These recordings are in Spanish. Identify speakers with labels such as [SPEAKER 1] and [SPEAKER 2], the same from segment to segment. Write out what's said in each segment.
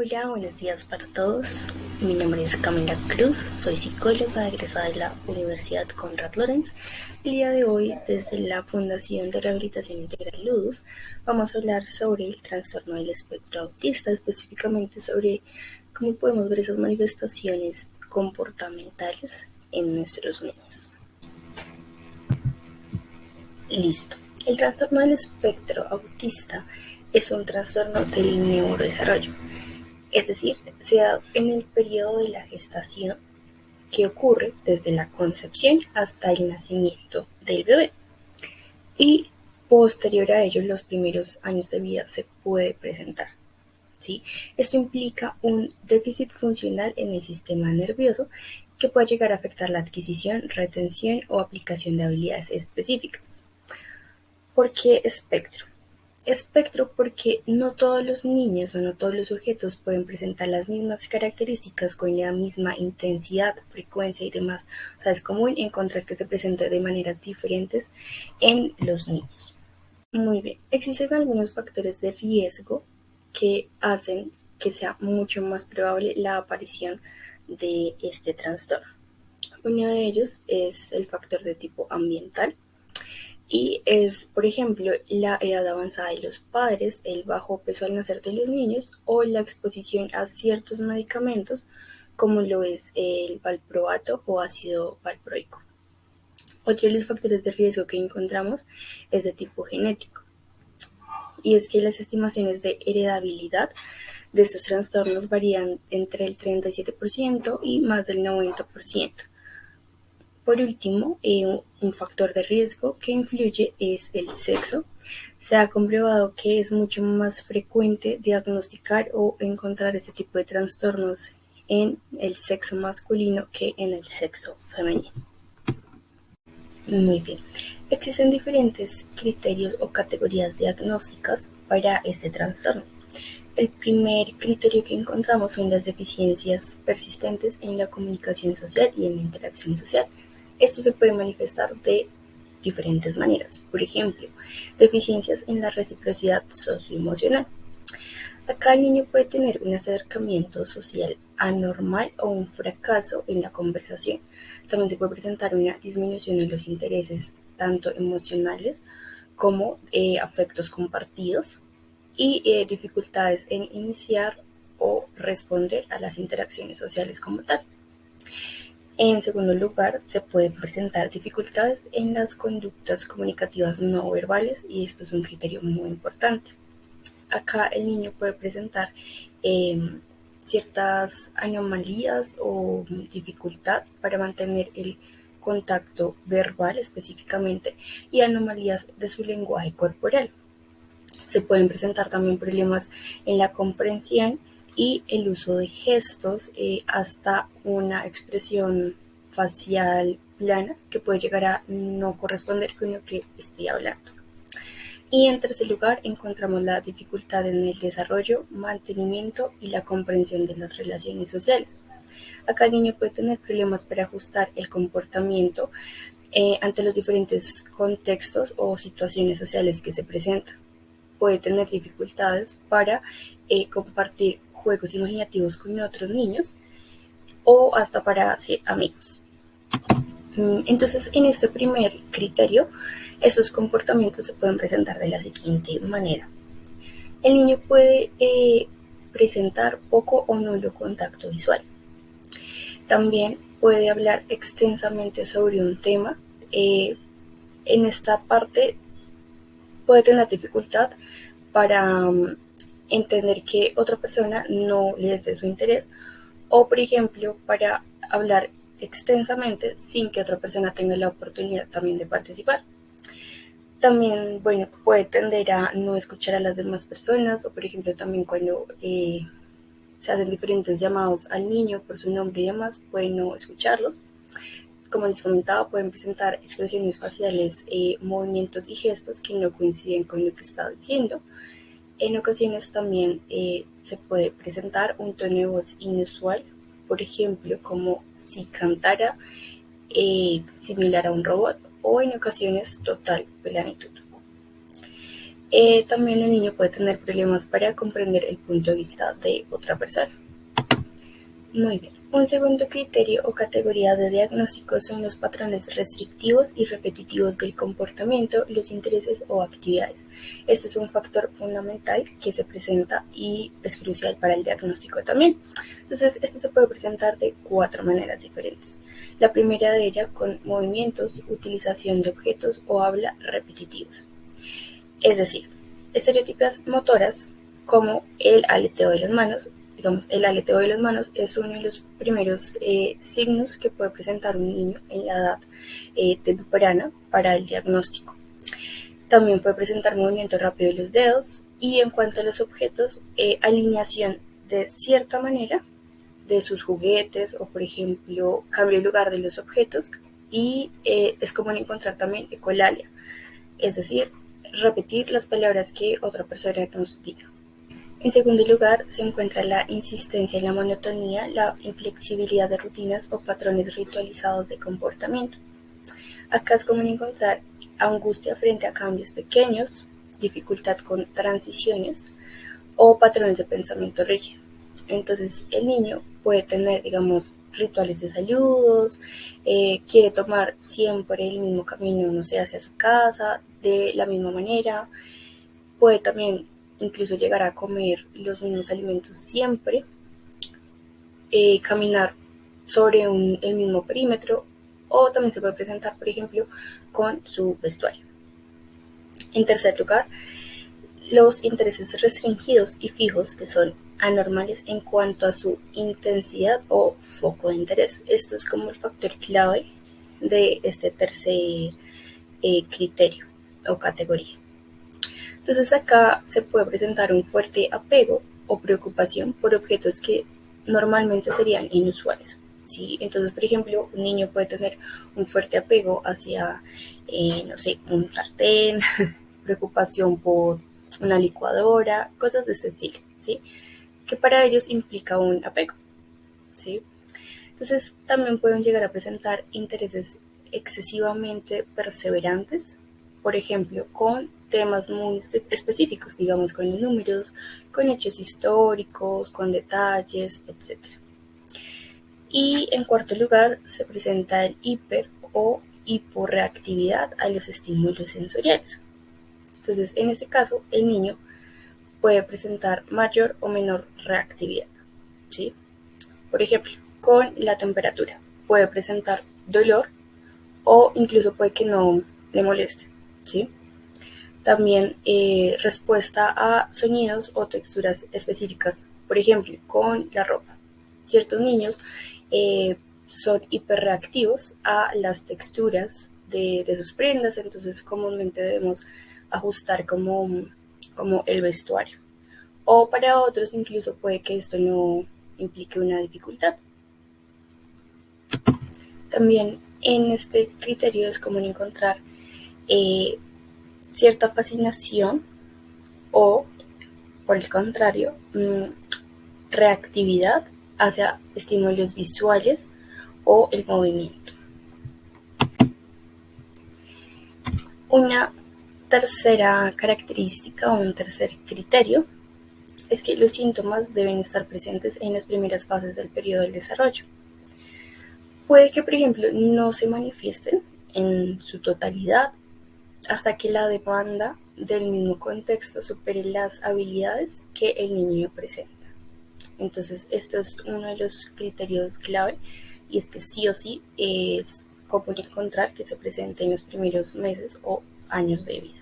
[SPEAKER 1] Hola, buenos días para todos. Mi nombre es Camila Cruz, soy psicóloga egresada de la Universidad Conrad Lorenz. El día de hoy, desde la Fundación de Rehabilitación Integral Ludus, vamos a hablar sobre el trastorno del espectro autista, específicamente sobre cómo podemos ver esas manifestaciones comportamentales en nuestros niños. Listo. El trastorno del espectro autista es un trastorno del neurodesarrollo. Es decir, se da en el periodo de la gestación que ocurre desde la concepción hasta el nacimiento del bebé. Y posterior a ello, los primeros años de vida se puede presentar. ¿Sí? Esto implica un déficit funcional en el sistema nervioso que puede llegar a afectar la adquisición, retención o aplicación de habilidades específicas. ¿Por qué espectro? Espectro porque no todos los niños o no todos los sujetos pueden presentar las mismas características con la misma intensidad, frecuencia y demás. O sea, es común encontrar que se presente de maneras diferentes en los niños. Muy bien, existen algunos factores de riesgo que hacen que sea mucho más probable la aparición de este trastorno. Uno de ellos es el factor de tipo ambiental, y es, por ejemplo, la edad avanzada de los padres, el bajo peso al nacer de los niños o la exposición a ciertos medicamentos como lo es el valproato o ácido valproico. Otro de los factores de riesgo que encontramos es de tipo genético, y es que las estimaciones de heredabilidad de estos trastornos varían entre el 37% y más del 90%. Por último, un factor de riesgo que influye es el sexo. Se ha comprobado que es mucho más frecuente diagnosticar o encontrar este tipo de trastornos en el sexo masculino que en el sexo femenino. Muy bien. Existen diferentes criterios o categorías diagnósticas para este trastorno. El primer criterio que encontramos son las deficiencias persistentes en la comunicación social y en la interacción social. Esto se puede manifestar de diferentes maneras. Por ejemplo, deficiencias en la reciprocidad socioemocional. Acá el niño puede tener un acercamiento social anormal o un fracaso en la conversación. También se puede presentar una disminución en los intereses, tanto emocionales como afectos compartidos, y dificultades en iniciar o responder a las interacciones sociales como tal. En segundo lugar, se pueden presentar dificultades en las conductas comunicativas no verbales, y esto es un criterio muy importante. Acá el niño puede presentar ciertas anomalías o dificultad para mantener el contacto verbal específicamente, y anomalías de su lenguaje corporal. Se pueden presentar también problemas en la comprensión y el uso de gestos, hasta una expresión facial plana que puede llegar a no corresponder con lo que estoy hablando. Y en tercer lugar encontramos la dificultad en el desarrollo, mantenimiento y la comprensión de las relaciones sociales. Acá el niño puede tener problemas para ajustar el comportamiento ante los diferentes contextos o situaciones sociales que se presentan. Puede tener dificultades para compartir juegos imaginativos con otros niños o hasta para hacer amigos. Entonces, en este primer criterio, estos comportamientos se pueden presentar de la siguiente manera. El niño puede presentar poco o nulo contacto visual. También puede hablar extensamente sobre un tema. En esta parte puede tener dificultad para entender que otra persona no le es de su interés, o por ejemplo para hablar extensamente sin que otra persona tenga la oportunidad también de participar. También, bueno, puede tender a no escuchar a las demás personas, o por ejemplo también cuando se hacen diferentes llamados al niño por su nombre y demás, puede no escucharlos. Como les comentaba, pueden presentar expresiones faciales, movimientos y gestos que no coinciden con lo que está diciendo. En ocasiones también se puede presentar un tono de voz inusual, por ejemplo, como si cantara, similar a un robot, o en ocasiones total plenitud. También el niño puede tener problemas para comprender el punto de vista de otra persona. Muy bien. Un segundo criterio o categoría de diagnóstico son los patrones restrictivos y repetitivos del comportamiento, los intereses o actividades. Este es un factor fundamental que se presenta y es crucial para el diagnóstico también. Entonces, esto se puede presentar de 4 maneras diferentes. La primera de ellas con movimientos, utilización de objetos o habla repetitivos. Es decir, estereotipias motoras como el aleteo de las manos. Digamos, el aleteo de las manos es uno de los primeros signos que puede presentar un niño en la edad temprana para el diagnóstico. También puede presentar movimiento rápido de los dedos y en cuanto a los objetos, alineación de cierta manera de sus juguetes o, por ejemplo, cambio de lugar de los objetos y es común encontrar también ecolalia, es decir, repetir las palabras que otra persona nos diga. En segundo lugar, se encuentra la insistencia en la monotonía, la inflexibilidad de rutinas o patrones ritualizados de comportamiento. Acá es común encontrar angustia frente a cambios pequeños, dificultad con transiciones o patrones de pensamiento rígido. Entonces, el niño puede tener, digamos, rituales de saludos, quiere tomar siempre el mismo camino, no sé, hacia su casa, de la misma manera, puede también incluso llegar a comer los mismos alimentos siempre, caminar sobre el mismo perímetro o también se puede presentar, por ejemplo, con su vestuario. En tercer lugar, los intereses restringidos y fijos que son anormales en cuanto a su intensidad o foco de interés. Esto es como el factor clave de este tercer criterio o categoría. Entonces acá se puede presentar un fuerte apego o preocupación por objetos que normalmente serían inusuales, ¿sí? Entonces, por ejemplo, un niño puede tener un fuerte apego hacia, no sé, un sartén, preocupación por una licuadora, cosas de este estilo, ¿sí? Que para ellos implica un apego, ¿sí? Entonces, también pueden llegar a presentar intereses excesivamente perseverantes, por ejemplo, con temas muy específicos, digamos, con los números, con hechos históricos, con detalles, etc. Y en cuarto lugar, se presenta el hiper o hiporreactividad a los estímulos sensoriales. Entonces, en este caso, el niño puede presentar mayor o menor reactividad, ¿sí? Por ejemplo, con la temperatura puede presentar dolor o incluso puede que no le moleste, ¿sí? También respuesta a sonidos o texturas específicas, por ejemplo, con la ropa. Ciertos niños son hiperreactivos a las texturas de sus prendas, entonces comúnmente debemos ajustar como el vestuario. O para otros incluso puede que esto no implique una dificultad. También en este criterio es común encontrar cierta fascinación o, por el contrario, reactividad hacia estímulos visuales o el movimiento. Una tercera característica o un tercer criterio es que los síntomas deben estar presentes en las primeras fases del periodo del desarrollo. Puede que, por ejemplo, no se manifiesten en su totalidad hasta que la demanda del mismo contexto supere las habilidades que el niño presenta. Entonces, esto es uno de los criterios clave y es que sí o sí es común encontrar que se presente en los primeros meses o años de vida.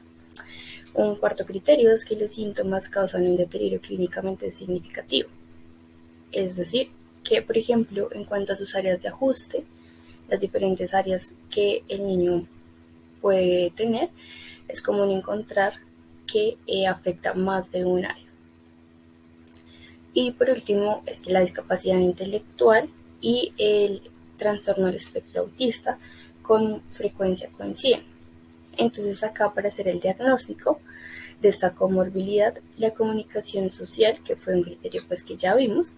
[SPEAKER 1] Un cuarto criterio es que los síntomas causan un deterioro clínicamente significativo. Es decir, que, por ejemplo, en cuanto a sus áreas de ajuste, las diferentes áreas que el niño puede tener, es común encontrar que afecta más de un área. Y por último, es que la discapacidad intelectual y el trastorno del espectro autista con frecuencia coinciden. Entonces acá para hacer el diagnóstico de esta comorbilidad, la comunicación social, que fue un criterio pues que ya vimos,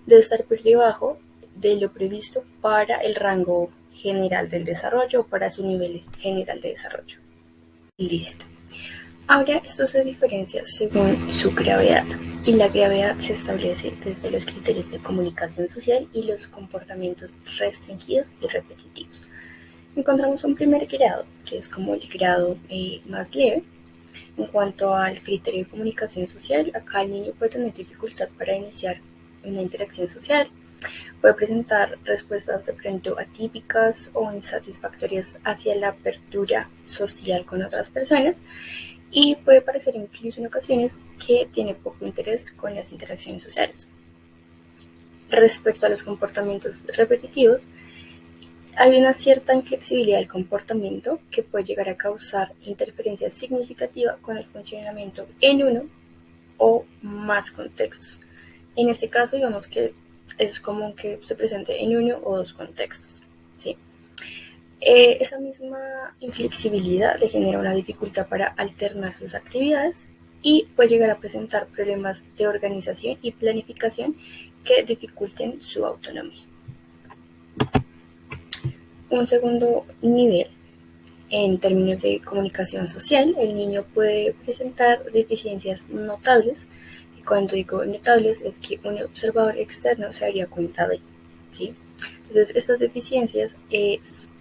[SPEAKER 1] debe estar por debajo de lo previsto para el rango general del desarrollo o para su nivel general de desarrollo. Listo. Ahora esto se diferencia según su gravedad y la gravedad se establece desde los criterios de comunicación social y los comportamientos restringidos y repetitivos. Encontramos un primer grado, que es como el grado más leve. En cuanto al criterio de comunicación social, acá el niño puede tener dificultad para iniciar una interacción social, puede presentar respuestas de pronto atípicas o insatisfactorias hacia la apertura social con otras personas y puede parecer incluso en ocasiones que tiene poco interés con las interacciones sociales. Respecto a los comportamientos repetitivos, hay una cierta inflexibilidad del comportamiento que puede llegar a causar interferencia significativa con el funcionamiento en uno o más contextos. En este caso, digamos que es común que se presente en uno o dos contextos, ¿sí? Esa misma inflexibilidad le genera una dificultad para alternar sus actividades y puede llegar a presentar problemas de organización y planificación que dificulten su autonomía. Un segundo nivel, en términos de comunicación social, el niño puede presentar deficiencias notables, y cuando digo notables es que un observador externo se daría cuenta de, ¿sí? Entonces, estas deficiencias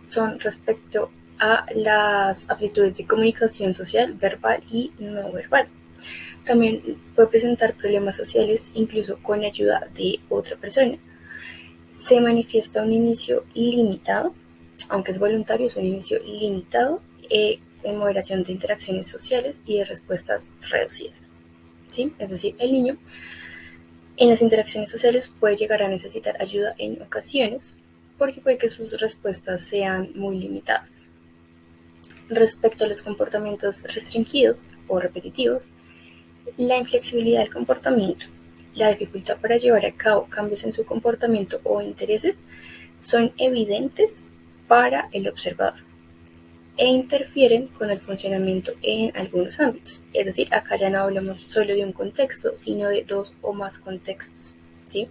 [SPEAKER 1] son respecto a las aptitudes de comunicación social, verbal y no verbal. También puede presentar problemas sociales incluso con ayuda de otra persona. Se manifiesta un inicio limitado, aunque es voluntario, es un inicio limitado en moderación de interacciones sociales y de respuestas reducidas, ¿sí? Es decir, el niño en las interacciones sociales puede llegar a necesitar ayuda en ocasiones porque puede que sus respuestas sean muy limitadas. Respecto a los comportamientos restringidos o repetitivos, la inflexibilidad del comportamiento, la dificultad para llevar a cabo cambios en su comportamiento o intereses son evidentes para el observador e interfieren con el funcionamiento en algunos ámbitos. Es decir, acá ya no hablamos solo de un contexto, sino de dos o más contextos, ¿sí?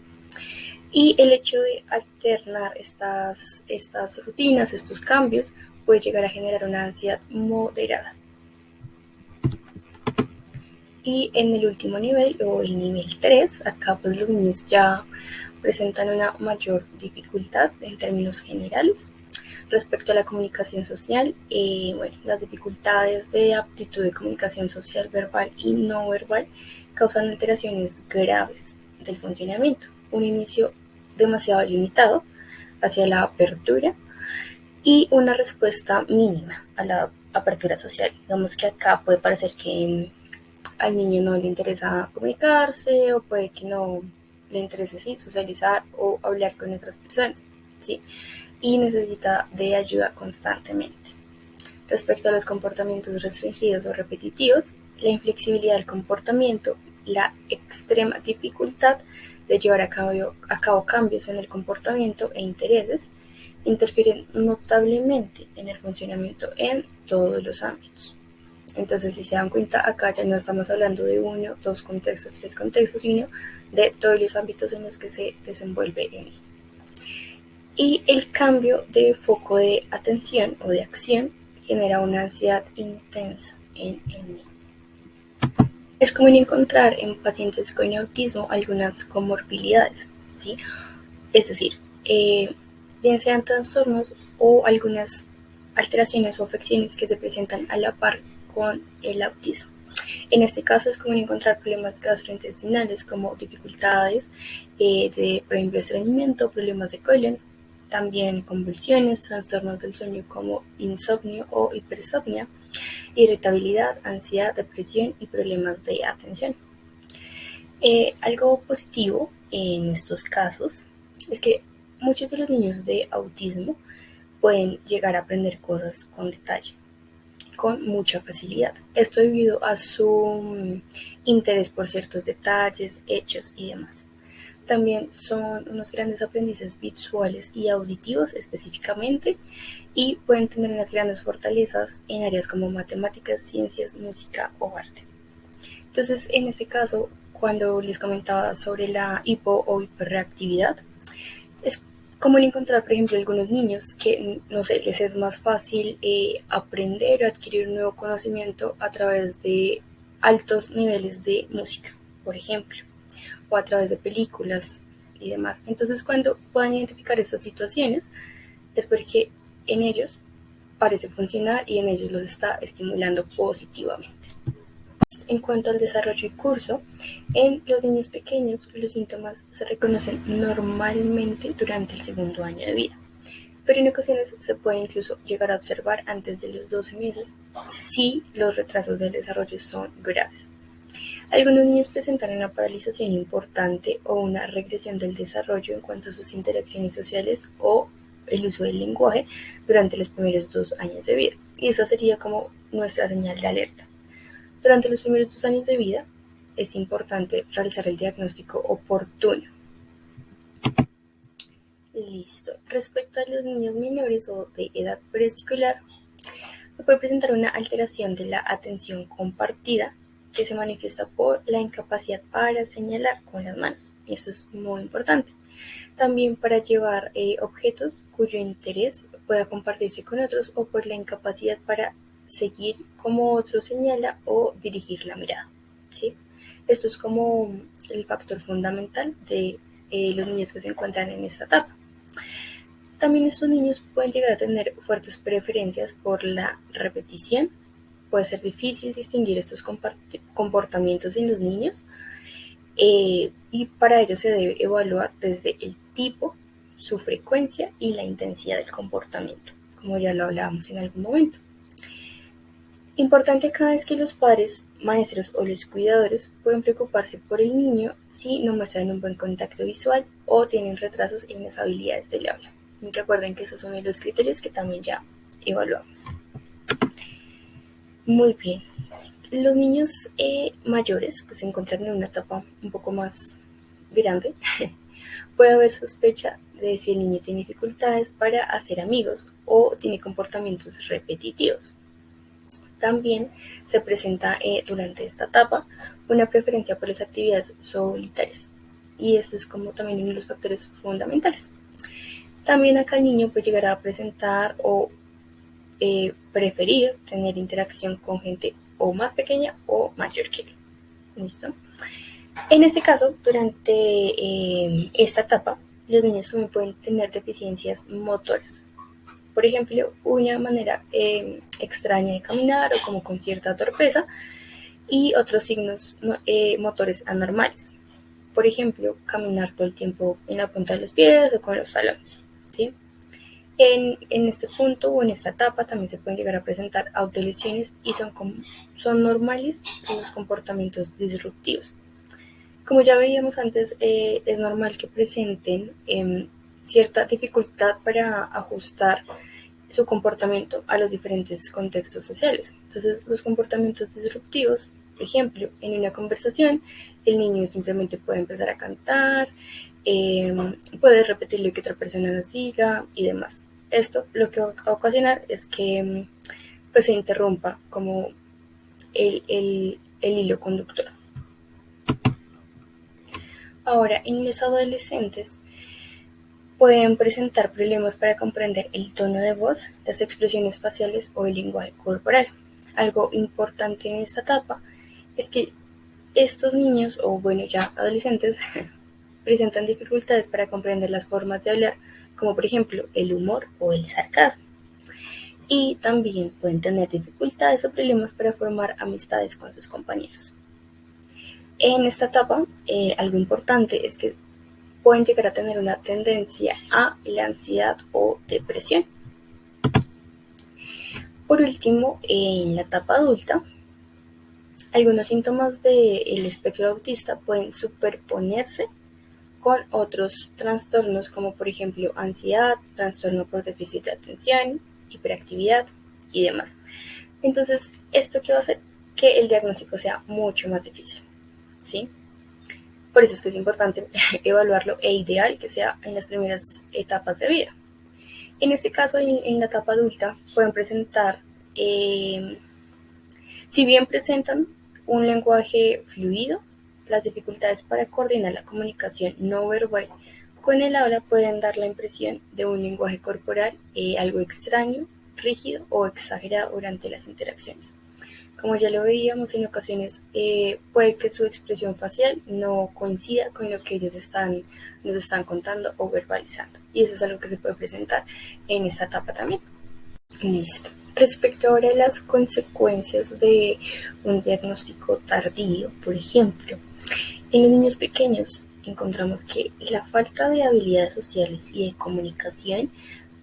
[SPEAKER 1] Y el hecho de alternar estas rutinas, estos cambios, puede llegar a generar una ansiedad moderada. Y en el último nivel, o el nivel 3, acá pues los niños ya presentan una mayor dificultad en términos generales. Respecto a la comunicación social, las dificultades de aptitud de comunicación social verbal y no verbal causan alteraciones graves del funcionamiento. Un inicio demasiado limitado hacia la apertura y una respuesta mínima a la apertura social. Digamos que acá puede parecer que al niño no le interesa comunicarse o puede que no le interese socializar o hablar con otras personas, ¿sí? Y necesita de ayuda constantemente. Respecto a los comportamientos restringidos o repetitivos, la inflexibilidad del comportamiento, la extrema dificultad de llevar a cabo cambios en el comportamiento e intereses interfieren notablemente en el funcionamiento en todos los ámbitos. Entonces, si se dan cuenta, acá ya no estamos hablando de uno, dos contextos, tres contextos, sino de todos los ámbitos en los que se desenvuelve el niño. Y el cambio de foco de atención o de acción genera una ansiedad intensa en el niño. Es común encontrar en pacientes con autismo algunas comorbilidades, ¿sí? Es decir, bien sean trastornos o algunas alteraciones o afecciones que se presentan a la par con el autismo. En este caso es común encontrar problemas gastrointestinales como dificultades de, por ejemplo, estreñimiento, problemas de colon, también convulsiones, trastornos del sueño como insomnio o hipersomnia, irritabilidad, ansiedad, depresión y problemas de atención. Algo positivo en estos casos es que muchos de los niños de autismo pueden llegar a aprender cosas con detalle, con mucha facilidad. Esto debido a su interés por ciertos detalles, hechos y demás. También son unos grandes aprendices visuales y auditivos específicamente y pueden tener unas grandes fortalezas en áreas como matemáticas, ciencias, música o arte. Entonces, en este caso, cuando les comentaba sobre la hipo o hiperreactividad, es Como encontrar, por ejemplo, algunos niños que, no sé, les es más fácil aprender o adquirir un nuevo conocimiento a través de altos niveles de música, por ejemplo, o a través de películas y demás. Entonces, cuando puedan identificar estas situaciones, es porque en ellos parece funcionar y en ellos los está estimulando positivamente. En cuanto al desarrollo y curso, en los niños pequeños los síntomas se reconocen normalmente durante el segundo año de vida, pero en ocasiones se puede incluso llegar a observar antes de los 12 meses si los retrasos del desarrollo son graves. Algunos niños presentan una paralización importante o una regresión del desarrollo en cuanto a sus interacciones sociales o el uso del lenguaje durante los primeros 2 años de vida. Y esa sería como nuestra señal de alerta. Durante los primeros 2 años de vida es importante realizar el diagnóstico oportuno. Listo. Respecto a los niños menores o de edad preescolar, se puede presentar una alteración de la atención compartida que se manifiesta por la incapacidad para señalar con las manos. Y eso es muy importante. También para llevar objetos cuyo interés pueda compartirse con otros o por la incapacidad para seguir como otro señala o dirigir la mirada. ¿Sí? Esto es como el factor fundamental de los niños que se encuentran en esta etapa. También estos niños pueden llegar a tener fuertes preferencias por la repetición. Puede ser difícil distinguir estos comportamientos en los niños y para ello se debe evaluar desde el tipo, su frecuencia y la intensidad del comportamiento, como ya lo hablábamos en algún momento. Importante acá es que los padres, maestros o los cuidadores pueden preocuparse por el niño si no muestran un buen contacto visual o tienen retrasos en las habilidades del habla. Y recuerden que esos son los criterios que también ya evaluamos. Muy bien. Los niños mayores que se encuentran en una etapa un poco más grande, puede haber sospecha de si el niño tiene dificultades para hacer amigos o tiene comportamientos repetitivos. También se presenta durante esta etapa una preferencia por las actividades solitarias y este es como también uno de los factores fundamentales. También acá el niño puede llegar a presentar o preferir tener interacción con gente o más pequeña o mayor que él. ¿Listo? En este caso, durante esta etapa, los niños también pueden tener deficiencias motoras. Por ejemplo, una manera extraña de caminar o como con cierta torpeza y otros signos motores anormales. Por ejemplo, caminar todo el tiempo en la punta de los pies o con los talones. ¿Sí? En este punto o en esta etapa también se pueden llegar a presentar autolesiones y son normales los comportamientos disruptivos. Como ya veíamos antes, es normal que presenten cierta dificultad para ajustar su comportamiento a los diferentes contextos sociales. Entonces, los comportamientos disruptivos, por ejemplo, en una conversación, el niño simplemente puede empezar a cantar, puede repetir lo que otra persona nos diga y demás. Esto lo que va a ocasionar es que pues, se interrumpa como el hilo conductor. Ahora, en los adolescentes pueden presentar problemas para comprender el tono de voz, las expresiones faciales o el lenguaje corporal. Algo importante en esta etapa es que estos niños, o bueno, ya adolescentes, presentan dificultades para comprender las formas de hablar, como por ejemplo el humor o el sarcasmo. Y también pueden tener dificultades o problemas para formar amistades con sus compañeros. En esta etapa, algo importante es que pueden llegar a tener una tendencia a la ansiedad o depresión. Por último, en la etapa adulta, algunos síntomas del espectro autista pueden superponerse con otros trastornos como por ejemplo ansiedad, trastorno por déficit de atención, hiperactividad y demás. Entonces, ¿esto qué va a hacer? Que el diagnóstico sea mucho más difícil, ¿sí? Por eso es que es importante evaluarlo e ideal que sea en las primeras etapas de vida. En este caso, en la etapa adulta, pueden presentar, si bien presentan un lenguaje fluido, las dificultades para coordinar la comunicación no verbal Con el habla pueden dar la impresión de un lenguaje corporal algo extraño, rígido o exagerado durante las interacciones. Como ya lo veíamos en ocasiones, puede que su expresión facial no coincida con lo que nos están contando o verbalizando. Y eso es algo que se puede presentar en esta etapa también. Listo. Respecto ahora a las consecuencias de un diagnóstico tardío, por ejemplo, en los niños pequeños encontramos que la falta de habilidades sociales y de comunicación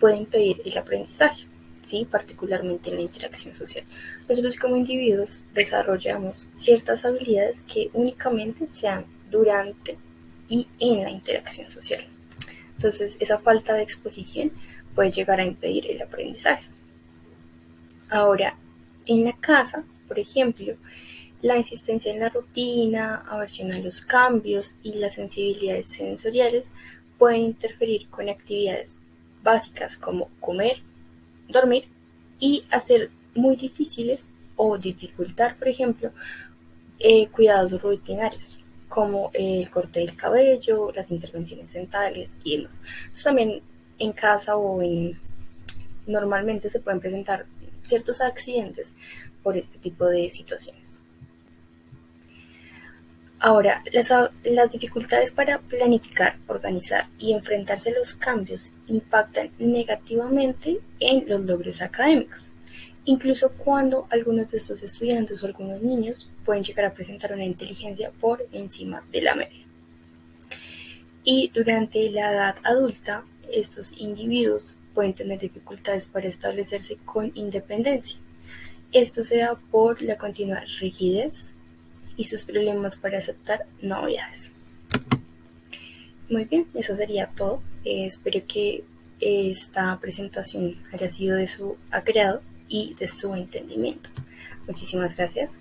[SPEAKER 1] puede impedir el aprendizaje, ¿sí? Particularmente en la interacción social. Nosotros como individuos desarrollamos ciertas habilidades que únicamente se dan durante y en la interacción social. Entonces, esa falta de exposición puede llegar a impedir el aprendizaje. Ahora, en la casa, por ejemplo, la insistencia en la rutina, aversión a los cambios y las sensibilidades sensoriales pueden interferir con actividades básicas como comer, dormir y hacer muy difíciles o dificultar, por ejemplo, cuidados rutinarios como el corte del cabello, las intervenciones dentales y demás. Entonces, también en casa normalmente se pueden presentar ciertos accidentes por este tipo de situaciones. Ahora, las dificultades para planificar, organizar y enfrentarse a los cambios impactan negativamente en los logros académicos, incluso cuando algunos de estos estudiantes o algunos niños pueden llegar a presentar una inteligencia por encima de la media. Y durante la edad adulta, estos individuos pueden tener dificultades para establecerse con independencia. Esto se da por la continua rigidez y sus problemas para aceptar novedades. Muy bien, eso sería todo. Espero que esta presentación haya sido de su agrado y de su entendimiento. Muchísimas gracias.